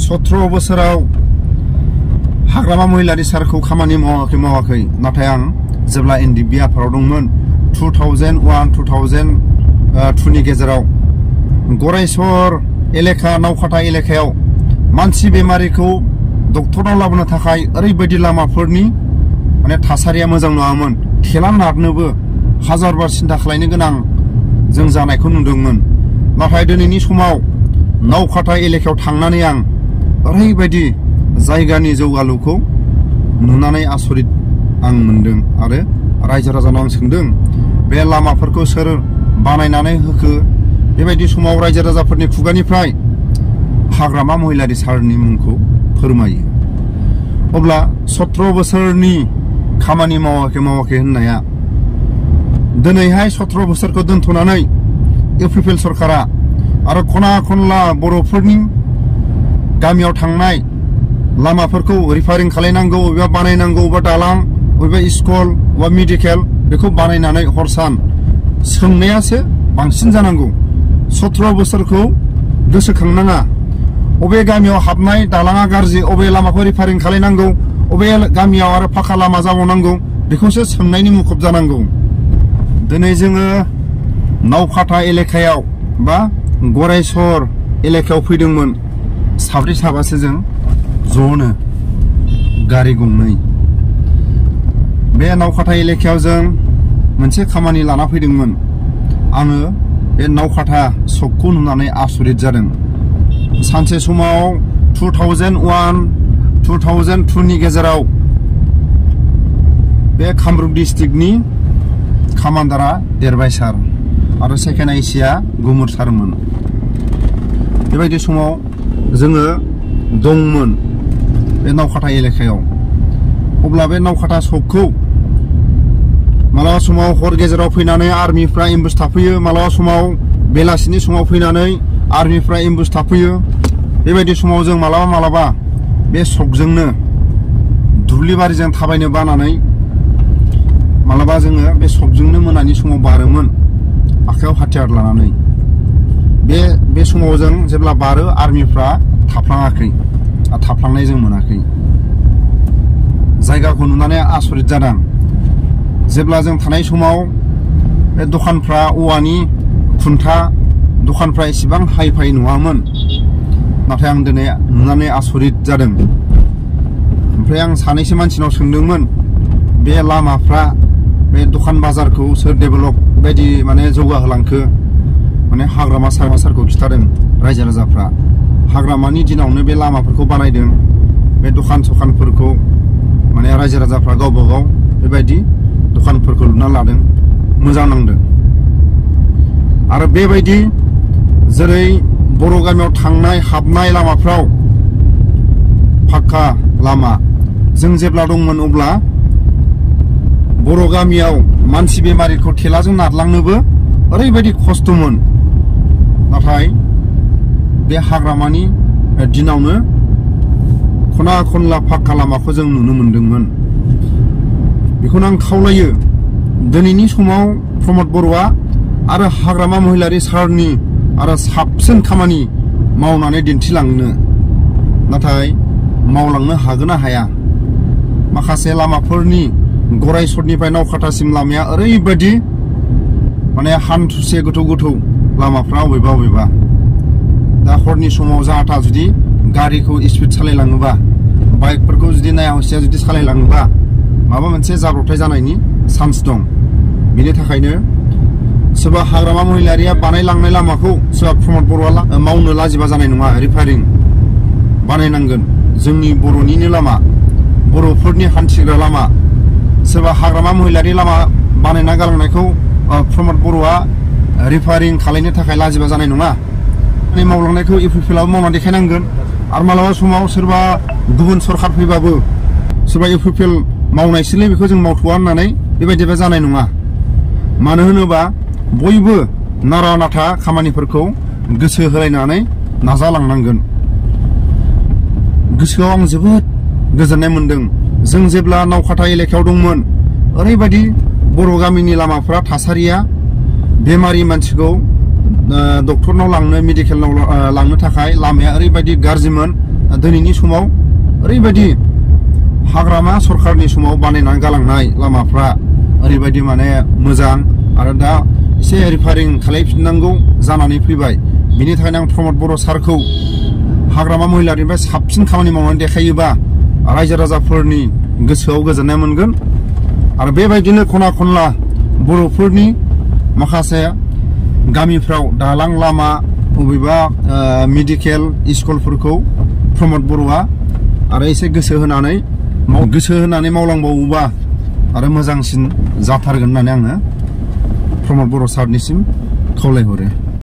17 बोसोराव हाग्रामा महिलारि सारखौ खामानि मावाखै नाथाय आं जेब्ला एनडिबि आफादाव दंमोन 2001-2002 नि गेजेराव गरायसर एलेका नावकाटा एलेकायाव मानसि बेमारिखौ डक्टरनाव लाबोनो थाखाय ओरैबायदि लामाफोरनि माने थासारिया मोजां नङामोन। थेला नारनोबो हाजारबार सिन्था खालामनो गोनां जों जानायखौ नुदोंमोन। नाथाय दिनैनि समाव नावकाटा एलेकायाव थांनानै आं ओरैबायदि जायगानि जौगालुखौ नुनानै आसरित आं मोनदों आरो रायजो राजानाव आं सोंदों बे लामाफोरखौ सोर बानायनानै होखो। बेबायदि समाव रायजो राजाफोरनि खुगानिफ्राय हाग्रामा महिलारि सारनि मुंखौ फोरमायो। अब्ला 17 बोसोरनि खामानि मावाखै होननाया दिनैहाय 17 बोसोरखौ दोनथ'नानै इउपिपिएल सरकारा आरो खना खनला बर'फोरनि गामियाव थांनाय लामाफोरखौ रिफारिं खालामनांगौ, बबेबा बानायनांगौ, बबेबा दालां, बबेबा स्कुल, बबेबा मेडिकेल बेखौ बानायनानै हरसान सोंनायासो बांसिन जानांगौ। 17 बोसोरखौ गोसोखांनाङा। अबे गामियाव हाबनाय दालाङा गाज्रि, अबे लामाखौ रिफारिं खालामनांगौ, अबे गामियाव आरो फाखा लामा जाबावनांगौ बेखौसो सोंनायनि मुखुब जानांगौ। दिनै जोङो नावकाटा एलेकायाव बा गरायसर एलेकायाव फैदोंमोन साब्रै साबासो जों ज'नो गारि गंनै। बे नावकाटा एलेकायाव जों मोनसे खामानि लाना फैदोंमोन। आङो बे नावकाटा सकखौ नुनानै आसरित जादों। सानसे समाव 2001-2002 नि गेजेराव बे कामरुप डिस्ट्रिक्टनि कामान्डारा देरबाय सार आरो सेकेन्ड आइसिया गुमुर सारमोन। बेबायदि समाव जोङो दंमोन बे नावकाटा एलेकायाव। अब्ला बे नावकाटा सकखौ मालाबा समाव हर गेजेराव फैनानै आर्मिफ्रा एम्बुस थाफैयो, मालाबा समाव बेलासिनि समाव फैनानै आर्मिफ्रा एम्बुस थाफैयो। बेबायदि समाव जों मालाबा बे सकजोंनो दुब्लिबारिजों थाबायनो बानानै मालाबा जोङो बे सकजोंनो मोनानि समाव बारोमोन आखायाव हाथियार लानानै। बे समाव जों जेब्ला बारो आर्मिफ्रा थाफ्लाङाखै, थाफ्लांनाय जों मोनाखै। जायगाखौ नुनानै आसरित जादों। जेब्ला जों थानाय समाव बे दखानफ्रा औवानि खुन्था, दखानफ्रा एसेबां हाइ फाइ नङामोन। नाथाय आं दिनै नुनानै आसरित जादों। ओमफ्राय आं सानैसो मानसिनाव सोंदोंमोन बे लामाफ्रा बे दखान बाजारखौ सोर डेभेलप बायदि माने जौगाहोलांखो। माने हाग्रामा सारखौ खिथादों रायजो राजाफ्रा। हाग्रामानि दिनावनो बे लामाफोरखौ बानायदों, बे दखान सखानफोरखौ माने रायजो राजाफ्रा गावबा गाव बेबायदि दखानफोरखौ लुना लादों। मोजां नांदों। आरो बेबायदि जेरै बर' गामियाव थांनाय हाबनाय लामाफ्राव फाक्का लामा जों जेब्ला दंमोन अब्ला बर' गामियाव मानसि बेमारिखौ थेलाजों नारलांनोबो ओरैबायदि खस्थ'मोन। नाथाय बे हाग्रामानि दिनावनो खना खनला फाक्का लामाखौ जों नुनो मोनदोंमोन। बेखौनो आं खावलायो दिनैनि समाव प्रमद बर'आ आरो हाग्रामा महिलारि सारनि आरो साबसिन खामानि मावनानै दिन्थिलांनो। नाथाय मावलांनो हागोन ना हाया? माखासे लामाफोरनि गरायसरनिफ्राय नावकाटासिम लामाया ओरैबायदि माने हान्थुसे गोथौ लामाफ्रा अबेबा दा हरनि समाव जाहाथा जुदि गारिखौ स्पिड सालायलाङोबा, बाइकफोरखौ जुदि नाया हसिया जुदि सालायलाङोबा माबा मोनसे जाब्रबथाय जानायनि चान्स दं। बेनि थाखायनो सोरबा हाग्रामा महिलारिया बानायलांनाय लामाखौ सोरबा प्रमद बर'आ मावनो लाजिबा जानाय नङा। रिफारिं बानायनांगोन। जोंनि बर'निनो लामा, बर'फोरनि हान्थिग्रा लामा। सोरबा हाग्रामा महिलारि लामा बानायना गालांनायखौ प्रमद बर'आ रिफारिं खालामनो थाखाय लाजिबा जानाय नङा। मावलांनायखौ इउपिपिएलआबो मावना देखायनांगोन। आरो मालाबा समाव सोरबा गुबुन सरकार फैबाबो सोरबा इउपिपिएल मावनायसोलै बेखौ जों मावथ'वा होननानै बेबायदिबा जानाय नङा। मानो होनोबा बयबो नारा नाथा खामानिफोरखौ गोसो होलायनानै नाजालांनांगोन। गोसोआव आं जोबोद गोजोननाय मोनदों। जों जेब्ला नावकाटा एलेकायाव दंमोन ओरैबायदि बर' गामिनि लामाफ्रा थासारिया बेमारि मानसिखौ डक्टरनाव लांनो, मेडिकेलनाव लांनो थाखाय लामाया ओरैबायदि गाज्रिमोन। दिनैनि समाव ओरैबायदि हाग्रामा सरखारनि समाव बानायनानै गालांनाय लामाफ्रा ओरैबायदि माने मोजां आरो दा एसे रिपेयारिं खालामफिननांगौ जानानै फैबाय। बिनि थाखायनो आं प्रमद बर' सारखौ हाग्रामा महिलारिनिफ्राय साबसिन खामानि मावनानै देखायोबा रायजो राजाफोरनि गोसोआव गोजोननाय मोनगोन। आरो बेबायदिनो खना खनला बर'फोरनि माखासे गामिफ्राव दालां लामा बबेबा मेडिकेल स्कुलफोरखौ प्रमद बर'आ आरो एसे गोसो होनानै मावलांबावोबा आरो मोजांसिन जाथारगोन होननानै आङो प्रमद बर' सारनिसिम खावलायहरो।